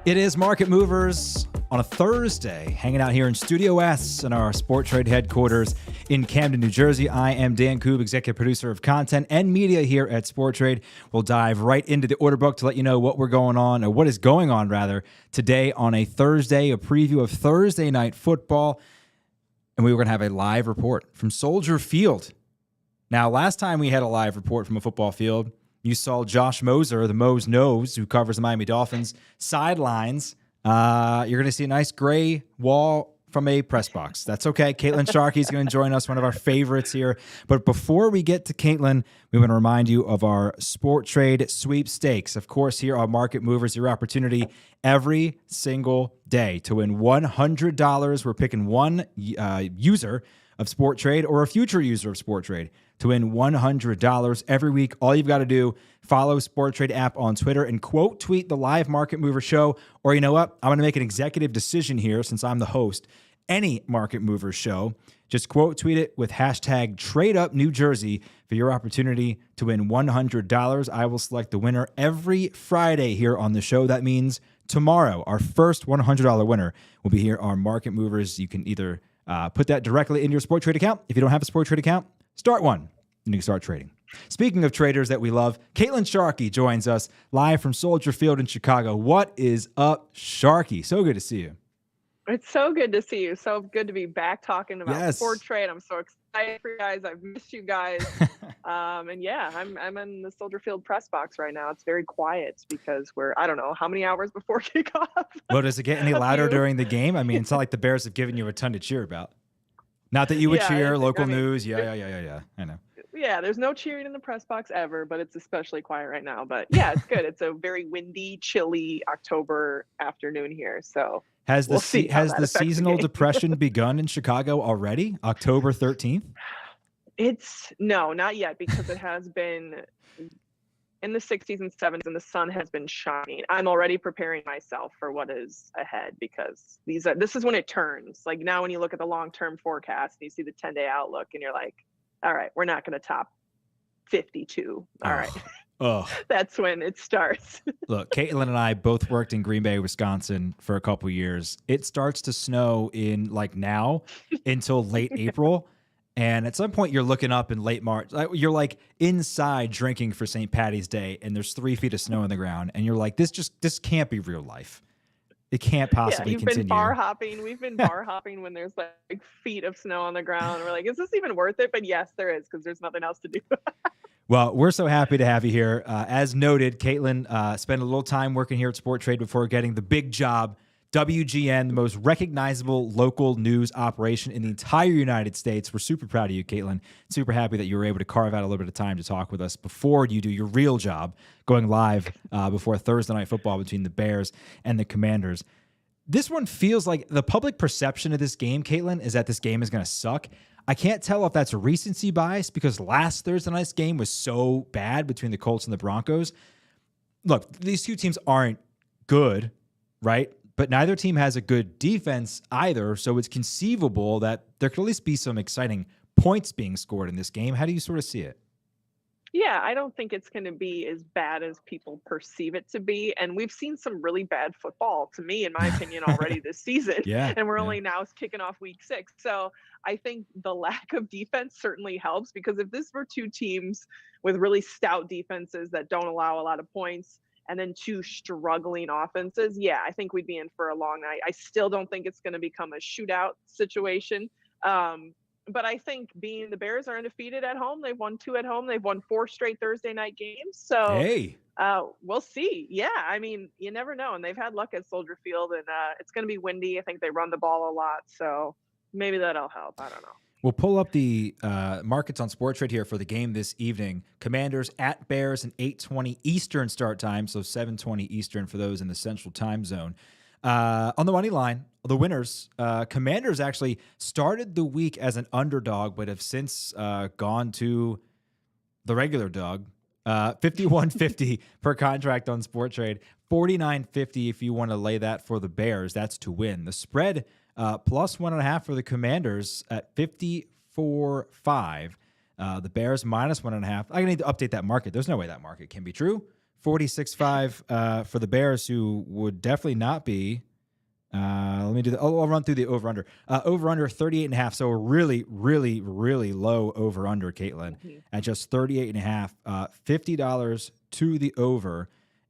It is Market Movers on a Thursday, hanging out here in Studio S in our Sport Trade headquarters in Camden, New Jersey. I am Dan Koob, executive producer of content and media here at Sport Trade. We'll dive right into the order book to let you know what we're going on, or what is going on rather, today on a Thursday, a preview of Thursday night football. And we were going to have a live report from Soldier Field. Now, last time we had a live report from a football field, you saw Josh Moser, the Mo's Nose, who covers the Miami Dolphins, sidelines. You're going to see a nice gray wall from a press box. That's okay. Caitlin Sharkey is going to join us, one of our favorites here. But before we get to Caitlin, we want to remind you of our Sport Trade sweepstakes. Of course, here on Market Movers, your opportunity every single day to win $100. We're picking one user of Sport Trade or a future user of Sport Trade to win $100 every week. All you've got to do, follow Sport Trade app on Twitter and quote tweet the live Market Mover show. Or you know what? I'm going to make an executive decision here since I'm the host. Any Market Mover show, just quote tweet it with hashtag TradeUpNewJersey for your opportunity to win $100. I will select the winner every Friday here on the show. That means tomorrow, our first $100 winner will be here on Market Movers. You can either put that directly into your Sport Trade account. If you don't have a Sport Trade account, start one and you can start trading. Speaking of traders that we love, Caitlin Sharkey joins us live from Soldier Field in Chicago. What is up, Sharkey? So good to see you. It's so good to see you. So good to be back talking about Sport Trade. I'm so excited for you guys. I've missed you guys. And yeah, I'm in the Soldier Field press box right now. It's very quiet because we're, I don't know, how many hours before kickoff? Well, does it get any louder during the game? I mean, it's not like the Bears have given you a ton to cheer about. Not that you would cheer, local news. Yeah. I know. Yeah, there's no cheering in the press box ever, but it's especially quiet right now. But yeah, it's good. It's a very windy, chilly October afternoon here. So has the seasonal depression begun in Chicago already? October 13th? No, not yet, because it has been in the 60s and 70s and the sun has been shining. I'm already preparing myself for what is ahead because this is when it turns. Like now when you look at the long-term forecast, you see the 10-day outlook and you're like, all right, we're not going to top 52. All right. Oh. That's when it starts. Look, Caitlin and I both worked in Green Bay, Wisconsin for a couple years. It starts to snow in like now until late April. And at some point you're looking up in late March, you're like inside drinking for St. Patty's Day and there's 3 feet of snow on the ground. And you're like, this can't be real life. It can't possibly continue. You've been bar hopping. We've been bar hopping when there's like feet of snow on the ground. We're like, is this even worth it? But yes, there is, because there's nothing else to do. Well, we're so happy to have you here. As noted, Caitlin spent a little time working here at Sport Trade before getting the big job. WGN, the most recognizable local news operation in the entire United States. We're super proud of you, Caitlin. Super happy that you were able to carve out a little bit of time to talk with us before you do your real job, going live before Thursday Night Football between the Bears and the Commanders. This one feels like the public perception of this game, Caitlin, is that this game is going to suck. I can't tell if that's a recency bias because last Thursday night's game was so bad between the Colts and the Broncos. Look, these two teams aren't good, right? But neither team has a good defense either, so it's conceivable that there could at least be some exciting points being scored in this game. How do you sort of see it? Yeah, I don't think it's going to be as bad as people perceive it to be. And we've seen some really bad football, to me, in my opinion, already this season. And we're only now kicking off week 6. So I think the lack of defense certainly helps, because if this were two teams with really stout defenses that don't allow a lot of points, and then two struggling offenses, I think we'd be in for a long night. I still don't think it's going to become a shootout situation. But I think being the Bears are undefeated at home, they've won 2 at home. They've won 4 straight Thursday night games. So we'll see. Yeah, I mean, you never know. And they've had luck at Soldier Field, and it's going to be windy. I think they run the ball a lot. So maybe that'll help. I don't know. We'll pull up the markets on Sport Trade here for the game this evening. Commanders at Bears, an 8:20 Eastern start time, so 7:20 Eastern for those in the Central Time Zone. On the money line, the winners, Commanders actually started the week as an underdog, but have since gone to the regular dog. 51.50 per contract on Sport Trade, 49.50 if you want to lay that for the Bears. That's to win. The spread plus 1.5 for the Commanders at 54.5. The Bears minus 1.5. I need to update that market. There's no way that market can be true. 46.5 for the Bears, who would definitely not be. Let me do the. I'll run through the over under. Over under 38.5. So a really, really, really low over under, Caitlin, at just 38.5. $50 to the over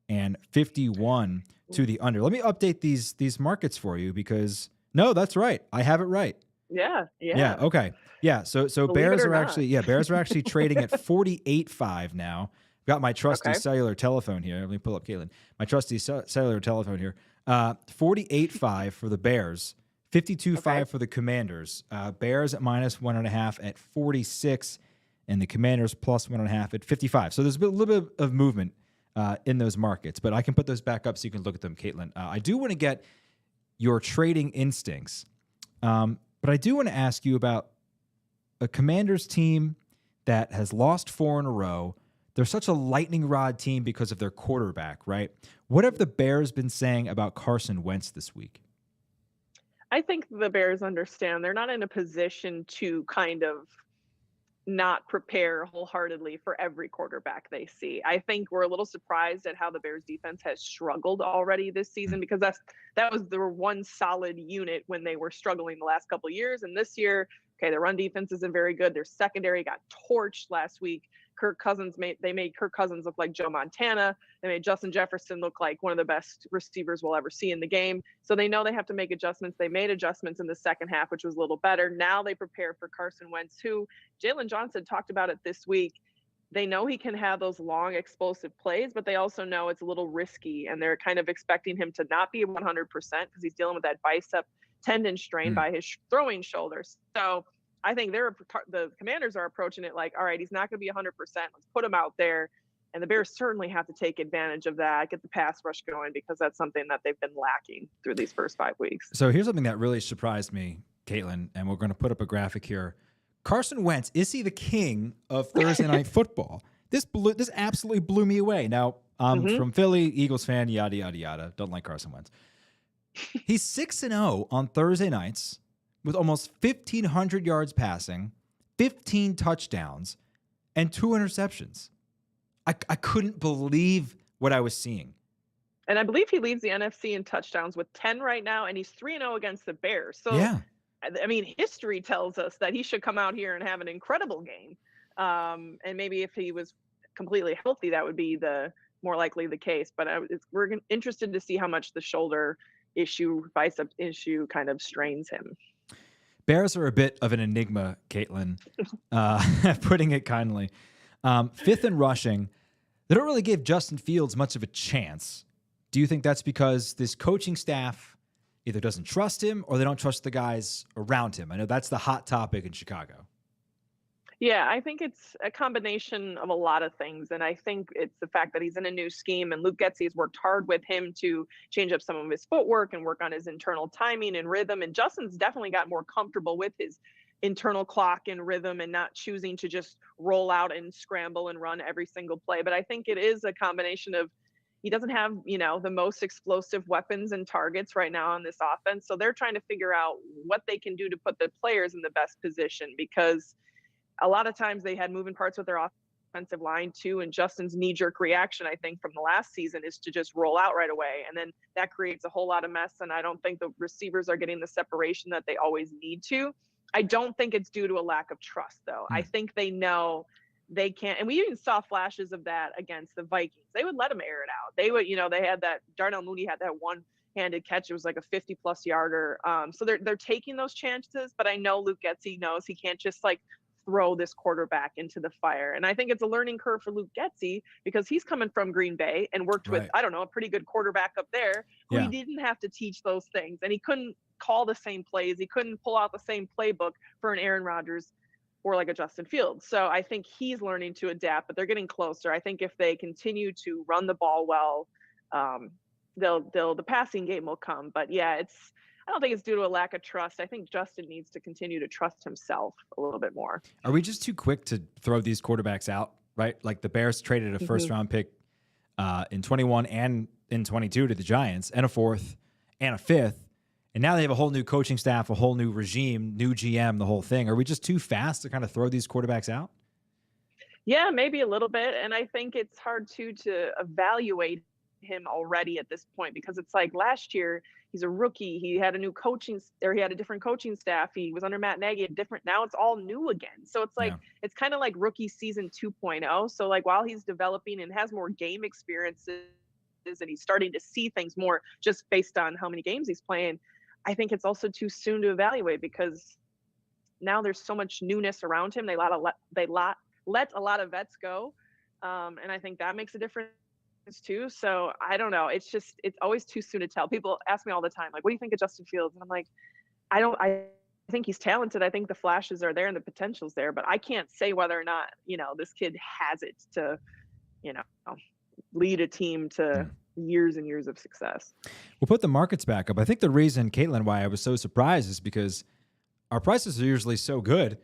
and 51 to the under. Let me update these markets for you because no, that's right. I have it right. Yeah. Okay. Yeah. So Bears are actually trading at 48.5 now. Got my trusty cellular telephone here. Let me pull up Caitlin. My trusty cellular telephone here. 48.5 for the Bears, 52.5 for the Commanders. Bears at -1.5 at 46, and the Commanders +1.5 at 55. So there's a little bit of movement in those markets, but I can put those back up so you can look at them, Caitlin. I do want to get your trading instincts, but I do want to ask you about a Commanders team that has lost 4 in a row. They're such a lightning rod team because of their quarterback, right? What have the Bears been saying about Carson Wentz this week? I think the Bears understand they're not in a position to kind of not prepare wholeheartedly for every quarterback they see. I think we're a little surprised at how the Bears defense has struggled already this season because that was their one solid unit when they were struggling the last couple of years. And this year, okay, their run defense isn't very good. Their secondary got torched last week. They made Kirk Cousins look like Joe Montana. They made Justin Jefferson look like one of the best receivers we'll ever see in the game. So they know they have to make adjustments. They made adjustments in the second half, which was a little better. Now they prepare for Carson Wentz, who Jalen Johnson talked about it this week. They know he can have those long explosive plays, but they also know it's a little risky, and they're kind of expecting him to not be 100% because he's dealing with that bicep tendon strain by his throwing shoulders. So I think the Commanders are approaching it like, all right, he's not going to be 100%. Let's put him out there. And the Bears certainly have to take advantage of that, get the pass rush going, because that's something that they've been lacking through these first 5 weeks. So here's something that really surprised me, Caitlin, and we're going to put up a graphic here. Carson Wentz, is he the king of Thursday night football? This absolutely blew me away. Now, I'm from Philly, Eagles fan, yada, yada, yada. Don't like Carson Wentz. He's 6-0 on Thursday nights, with almost 1,500 yards passing, 15 touchdowns, and 2 interceptions. I couldn't believe what I was seeing. And I believe he leads the NFC in touchdowns with 10 right now, and he's 3-0 against the Bears. So, yeah. I mean, history tells us that he should come out here and have an incredible game. And maybe if he was completely healthy, that would be the more likely the case. But we're interested to see how much the shoulder bicep issue kind of strains him. Bears are a bit of an enigma, Caitlin, putting it kindly. 5th in rushing. They don't really give Justin Fields much of a chance. Do you think that's because this coaching staff either doesn't trust him or they don't trust the guys around him? I know that's the hot topic in Chicago. Yeah, I think it's a combination of a lot of things. And I think it's the fact that he's in a new scheme, and Luke Getsy has worked hard with him to change up some of his footwork and work on his internal timing and rhythm. And Justin's definitely got more comfortable with his internal clock and rhythm and not choosing to just roll out and scramble and run every single play. But I think it is a combination of he doesn't have, the most explosive weapons and targets right now on this offense. So they're trying to figure out what they can do to put the players in the best position, because a lot of times they had moving parts with their offensive line too. And Justin's knee-jerk reaction, I think, from the last season is to just roll out right away. And then that creates a whole lot of mess. And I don't think the receivers are getting the separation that they always need to. I don't think it's due to a lack of trust, though. I think they know they can't. And we even saw flashes of that against the Vikings. They would let them air it out. They would, they had that, Darnell Mooney had that one-handed catch. It was like a 50-plus yarder. So they're taking those chances. But I know Luke Getsy knows he can't just throw this quarterback into the fire. And I think it's a learning curve for Luke Getsy because he's coming from Green Bay and worked with, I don't know, a pretty good quarterback up there who he didn't have to teach those things. And he couldn't call the same plays. He couldn't pull out the same playbook for an Aaron Rodgers or like a Justin Fields. So I think he's learning to adapt, but they're getting closer. I think if they continue to run the ball well, the passing game will come. But yeah, I don't think it's due to a lack of trust. I think Justin needs to continue to trust himself a little bit more. Are we just too quick to throw these quarterbacks out, right? Like the Bears traded a first-round pick in 21 and in 22 to the Giants, and a 4th and a 5th. And now they have a whole new coaching staff, a whole new regime, new GM, the whole thing. Are we just too fast to kind of throw these quarterbacks out? Yeah, maybe a little bit, and I think it's hard too to evaluate him already at this point because it's like last year he's a rookie. He had a new he had a different coaching staff. He was under Matt Nagy, different. Now it's all new again. So it's like Yeah. it's kind of like rookie season 2.0. So like while he's developing and has more game experiences and he's starting to see things more just based on how many games he's playing, I think it's also too soon to evaluate because now there's so much newness around him. Let a lot of vets go. And I think that makes a difference too. So I don't know. It's always too soon to tell. People ask me all the time, like, what do you think of Justin Fields? And I'm like, I think he's talented. I think the flashes are there and the potential's there, but I can't say whether or not, this kid has it to, you know, lead a team to years and years of success. We'll put the markets back up. I think the reason, Caitlin, why I was so surprised is because our prices are usually so good.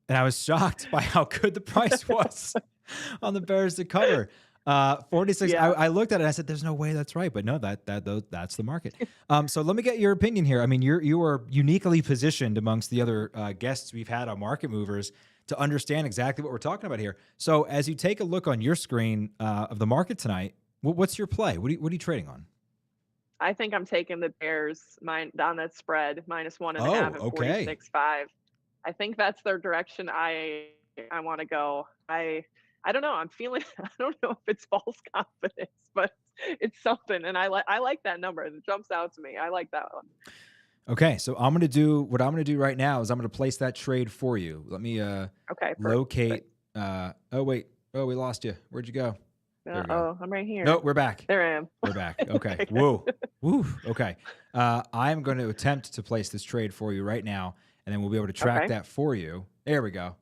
And I was shocked by how good the price was on the Bears to cover. 46. Yeah. I looked at it and I said, there's no way that's right. But no, that's the market. So let me get your opinion here. I mean, you are uniquely positioned amongst the other guests we've had on Market Movers to understand exactly what we're talking about here. So as you take a look on your screen of the market tonight, what's your play? What are you trading on? I think I'm taking the Bears on that spread, -1.5 at 46.5. I think that's their direction I want to go. I don't know. I'm feeling, I don't know if it's false confidence, but it's something. And I like that number. It jumps out to me. I like that one. Okay. So what I'm going to do right now is I'm going to place that trade for you. Let me locate. Oh, wait. Oh, we lost you. Where'd you go? I'm right here. No, we're back. There I am. We're back. Okay. Okay. Whoa. Woo. Okay. I'm going to attempt to place this trade for you right now, and then we'll be able to track that for you. There we go.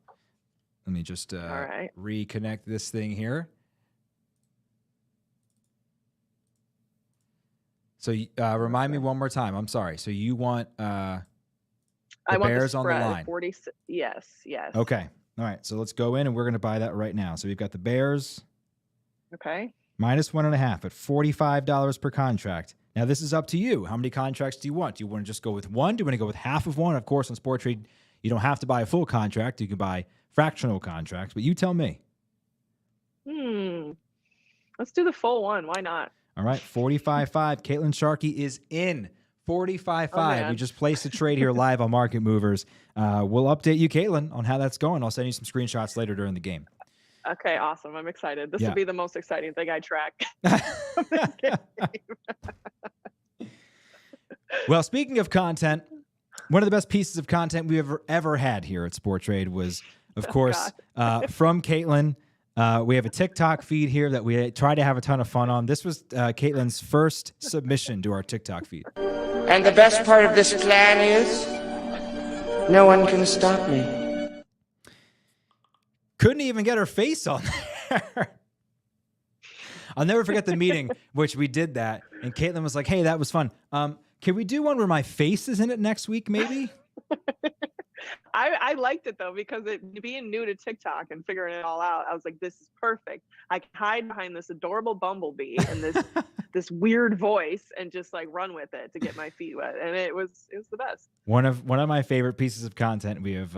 Let me just reconnect this thing here. So remind me one more time. I'm sorry. So you want the Bears on the line? 40. Yes. Okay. All right. So let's go in, and we're going to buy that right now. So we've got the Bears. Okay. -1.5 at $45 per contract. Now, this is up to you. How many contracts do you want? Do you want to just go with one? Do you want to go with half of one? Of course, on Sport Trade, you don't have to buy a full contract. You can buy fractional contracts, but you tell me. Let's do the full one. Why not? All right, 45.5. Caitlin Sharkey is in. 45.5. We just placed a trade here live on Market Movers. We'll update you, Caitlin, on how that's going. I'll send you some screenshots later during the game. Okay, awesome. I'm excited. This will be the most exciting thing I track. Well, speaking of content, one of the best pieces of content we've ever had here at Sport Trade was, of course, from Caitlin. We have a TikTok feed here that we try to have a ton of fun on. This was Caitlin's first submission to our TikTok feed. And the best part of this plan is no one can stop me. Couldn't even get her face on there. I'll never forget the meeting which we did that, and Caitlin was like, hey, that was fun. Can we do one where my face is in it next week, maybe? I liked it, though, because being new to TikTok and figuring it all out, I was like, this is perfect. I can hide behind this adorable bumblebee and this weird voice and just like run with it to get my feet wet. And it was the best. One of my favorite pieces of content we've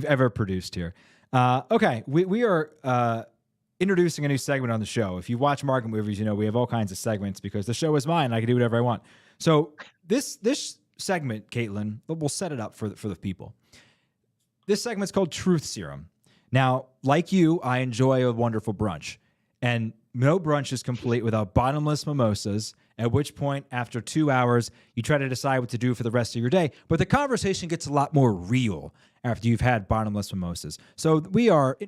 ever produced here. Okay, we are introducing a new segment on the show. If you watch Market Movers, you know we have all kinds of segments because the show is mine. I can do whatever I want. So this segment, Caitlin, we'll set it up for the people. This segment's called Truth Serum. Now, like you, I enjoy a wonderful brunch, and no brunch is complete without bottomless mimosas. At which point, after 2 hours, you try to decide what to do for the rest of your day. But the conversation gets a lot more real after you've had bottomless mimosas. So we are...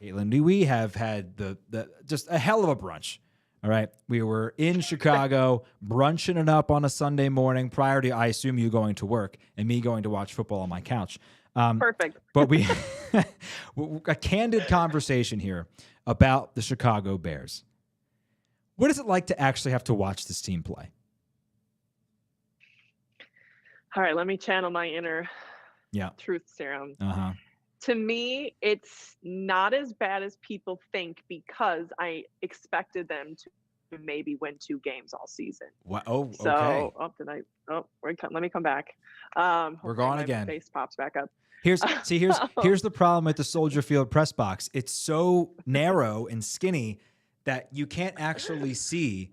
Caitlin, we have had the just a hell of a brunch. All right. We were in Chicago brunching it up on a Sunday morning prior to, I assume, you going to work and me going to watch football on my couch. Perfect. But we a candid conversation here about the Chicago Bears. What is it like to actually have to watch this team play? All right, let me channel my inner truth serum. To me, it's not as bad as people think because I expected them maybe win 2 games all season. Wow. Oh, So, okay. let me come back. We're gone my again. face pops back up. Here's the problem at the Soldier Field press box. It's so narrow and skinny that you can't actually see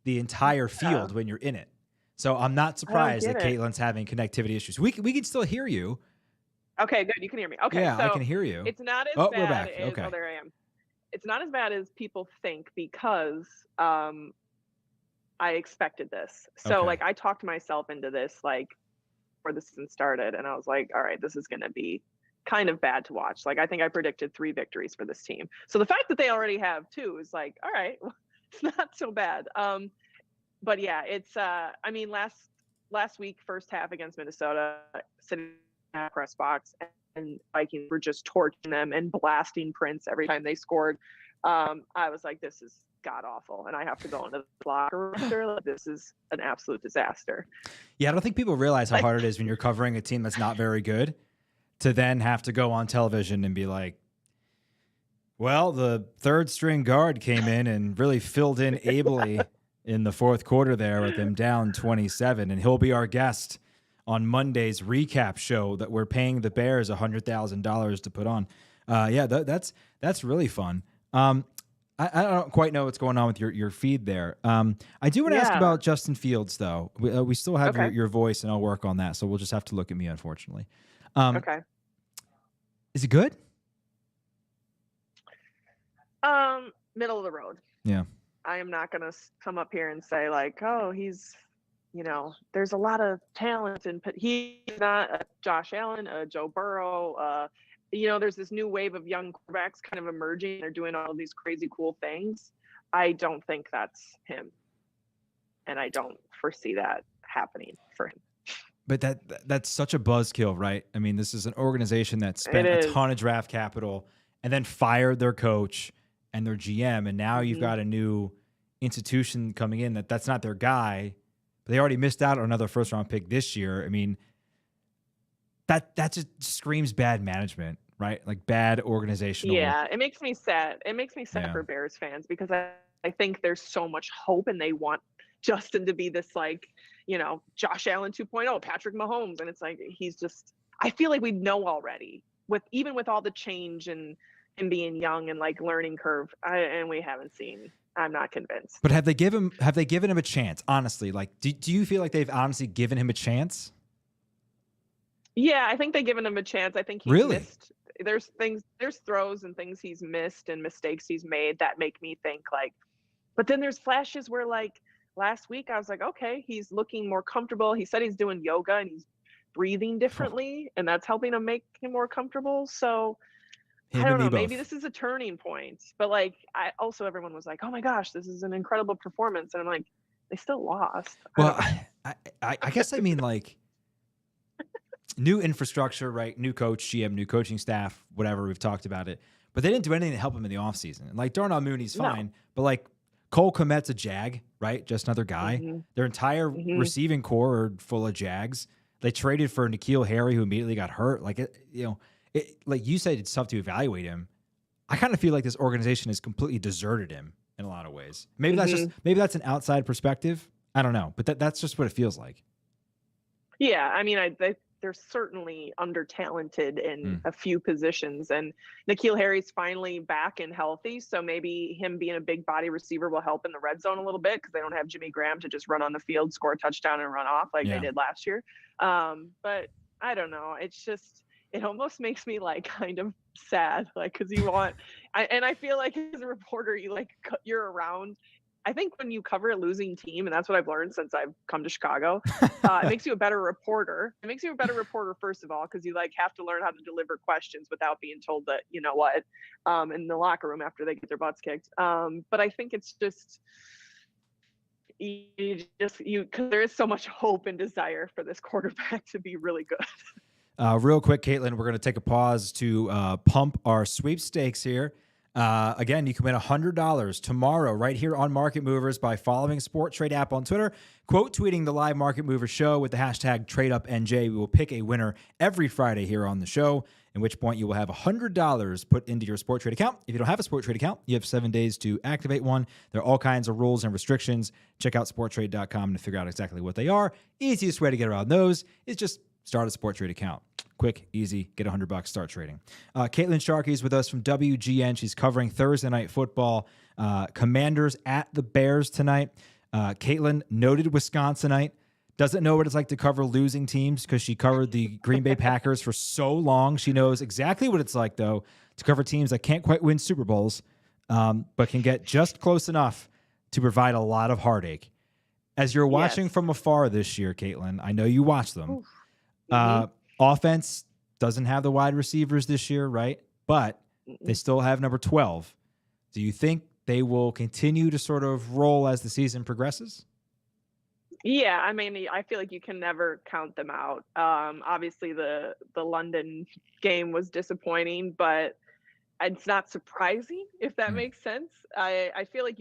the entire field when you're in it. So I'm not surprised that Caitlin's having connectivity issues. We can still hear you. Okay, good. You can hear me. Okay, yeah, so I can hear you. It's not as we're bad back. as Okay. there I am. It's not as bad as people think because I expected this. So Okay. like I talked myself into this like before the season started, and I was like, all right, this is going to be kind of bad to watch. Like I think I predicted 3 victories for this team. So the fact that they already have 2 is like, all right, well, it's not so bad. But yeah, it's I mean last week first half against Minnesota, sitting in the press box, and Vikings were just torching them and blasting Prince every time they scored. I was like, this is god awful, and I have to go into the locker room. This is an absolute disaster. Yeah, I don't think people realize how hard it is when you're covering a team that's not very good to then have to go on television and be like, well, the 3rd string guard came in and really filled in ably in the 4th quarter there with them down 27, and he'll be our guest on Monday's recap show that we're paying the Bears $100,000 to put on. Yeah, that's really fun. I don't quite know what's going on with your feed there. I do want to ask about Justin Fields, though. We still have your voice, and I'll work on that, so we'll just have to look at me, unfortunately. Okay. Is it good? Middle of the road. Yeah. I am not going to come up here and say like, oh, he's, there's a lot of talent, and he's not a Josh Allen, a Joe Burrow. There's this new wave of young quarterbacks kind of emerging. They're doing all of these crazy cool things. I don't think that's him, and I don't foresee that happening for him. But that's such a buzzkill, right? I mean, this is an organization that spent a ton of draft capital and then fired their coach and their GM, and now you've got a new institution coming in that's not their guy, but they already missed out on another 1st-round pick this year. I mean, that just screams bad management, right? Like bad organizational. Yeah, it makes me sad. It makes me sad for Bears fans because I think there's so much hope, and they want Justin to be this like, Josh Allen 2.0, Patrick Mahomes, and it's like he's just. I feel like we know already even with all the change and him being young and like learning curve, and we haven't seen. I'm not convinced. But have they given him a chance? Honestly, like, do you feel like they've honestly given him a chance? Yeah, I think they've given him a chance. I think he's missed. There's throws and things he's missed and mistakes he's made that make me think like. But then there's flashes where like last week I was like, okay, he's looking more comfortable. He said he's doing yoga and he's breathing differently, and that's helping him make him more comfortable. So. I don't know. Maybe this is a turning point, but like, everyone was like, "Oh my gosh, this is an incredible performance," and I'm like, they still lost. Well, I guess I mean like new infrastructure, right? New coach, GM, new coaching staff, whatever. We've talked about it, but they didn't do anything to help him in the offseason. And like Darnell Mooney's fine, but like Cole Kmet's a Jag, right? Just another guy. Their entire receiving core are full of Jags. They traded for N'Keal Harry, who immediately got hurt. Like like you said, it's tough to evaluate him. I kind of feel like this organization has completely deserted him in a lot of ways. Maybe that's an outside perspective. I don't know, but that's just what it feels like. Yeah, I mean, they're certainly under-talented in a few positions, and N'Keal Harry's finally back and healthy, so maybe him being a big body receiver will help in the red zone a little bit because they don't have Jimmy Graham to just run on the field, score a touchdown, and run off like they did last year. But I don't know. It's just. It almost makes me like kind of sad, like, because I feel like as a reporter, you're around. I think when you cover a losing team, and that's what I've learned since I've come to Chicago, it makes you a better reporter. It makes you a better reporter, first of all, because you like have to learn how to deliver questions without being told that, you know what, in the locker room after they get their butts kicked. But I think it's just, because there is so much hope and desire for this quarterback to be really good. Real quick, Caitlin, we're going to take a pause to pump our sweepstakes here. Again, you can win $100 tomorrow right here on Market Movers by following Sport Trade app on Twitter, quote tweeting the live Market Movers show with the hashtag TradeUpNJ. We will pick a winner every Friday here on the show. in which point you will have $100 put into your Sporttrade account. If you don't have a Sporttrade account, you have 7 days to activate one. There are all kinds of rules and restrictions. Check out sporttrade.com to figure out exactly what they are. Easiest way to get around those is just start a Sporttrade account. Quick, easy, get $100, start trading. Caitlin Sharkey is with us from WGN. She's covering Thursday Night Football. Commanders at the Bears tonight. Caitlin, noted Wisconsinite, doesn't know what it's like to cover losing teams because she covered the Green Bay Packers for so long. She knows exactly what it's like, though, to cover teams that can't quite win Super Bowls, but can get just close enough to provide a lot of heartache. As you're watching from afar this year, Caitlin, I know you watch them. Offense doesn't have the wide receivers this year, right? But they still have number 12. Do you think they will continue to sort of roll as the season progresses? Yeah, I mean, I feel like you can never count them out. Obviously, the London game was disappointing, but it's not surprising, if that makes sense. I feel like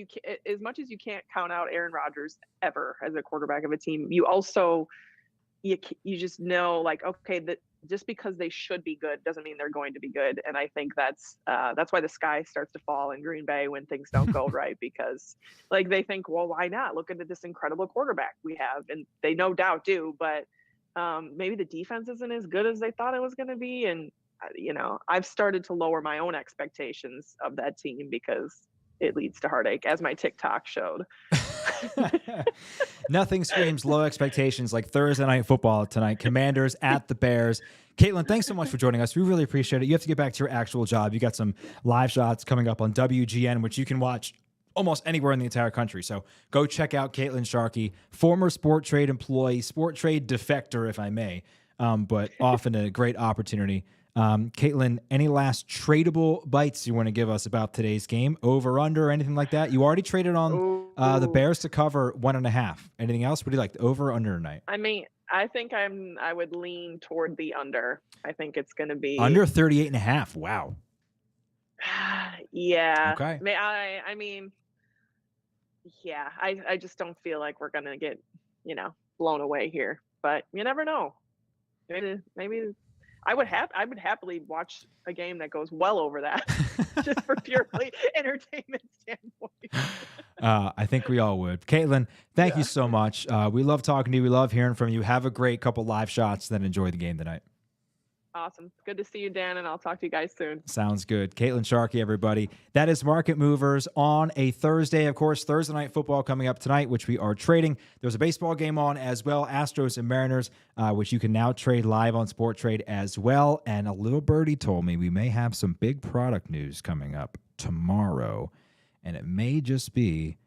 as much as you can't count out Aaron Rodgers ever as a quarterback of a team, you also you just know, like, okay, that just because they should be good doesn't mean they're going to be good. And I think that's why the sky starts to fall in Green Bay when things don't go right, because like they think, well, why not? Look at this incredible quarterback we have. And they no doubt do, but maybe the defense isn't as good as they thought it was going to be. And, I've started to lower my own expectations of that team because it leads to heartache, as my TikTok showed. Nothing screams low expectations like Thursday Night Football tonight. Commanders at the Bears. Caitlin, thanks so much for joining us. We really appreciate it. You have to get back to your actual job. You got some live shots coming up on WGN, which you can watch almost anywhere in the entire country. So go check out Caitlin Sharkey, former Sporttrade employee, Sporttrade defector, if I may, but often a great opportunity. Caitlin, any last tradable bites you want to give us about today's game? Over, under, or anything like that? You already traded on the Bears to cover 1.5. Anything else? What do you like, over or under tonight? I mean, I think I would lean toward the under. I think it's going to be under 38.5. Wow. Yeah. Okay. I mean, yeah. I just don't feel like we're going to get blown away here. But you never know. Maybe. I would happily watch a game that goes well over that, just for purely entertainment standpoint. I think we all would. Caitlin, thank you so much. We love talking to you. We love hearing from you. Have a great couple live shots, then enjoy the game tonight. Awesome. Good to see you, Dan, and I'll talk to you guys soon. Sounds good. Caitlin Sharkey, everybody. That is Market Movers on a Thursday. Of course, Thursday Night Football coming up tonight, which we are trading. There's a baseball game on as well, Astros and Mariners, which you can now trade live on Sporttrade as well. And a little birdie told me we may have some big product news coming up tomorrow, and it may just be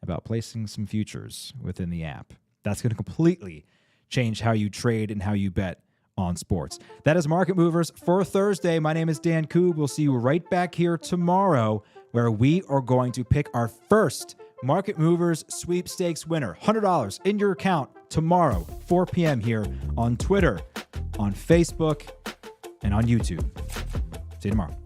about placing some futures within the app. That's going to completely change how you trade and how you bet on sports. That is Market Movers for Thursday. My name is Dan Koob. We'll see you right back here tomorrow, where we are going to pick our first Market Movers sweepstakes winner. $100 in your account tomorrow, 4 p.m. here on Twitter, on Facebook, and on YouTube. See you tomorrow.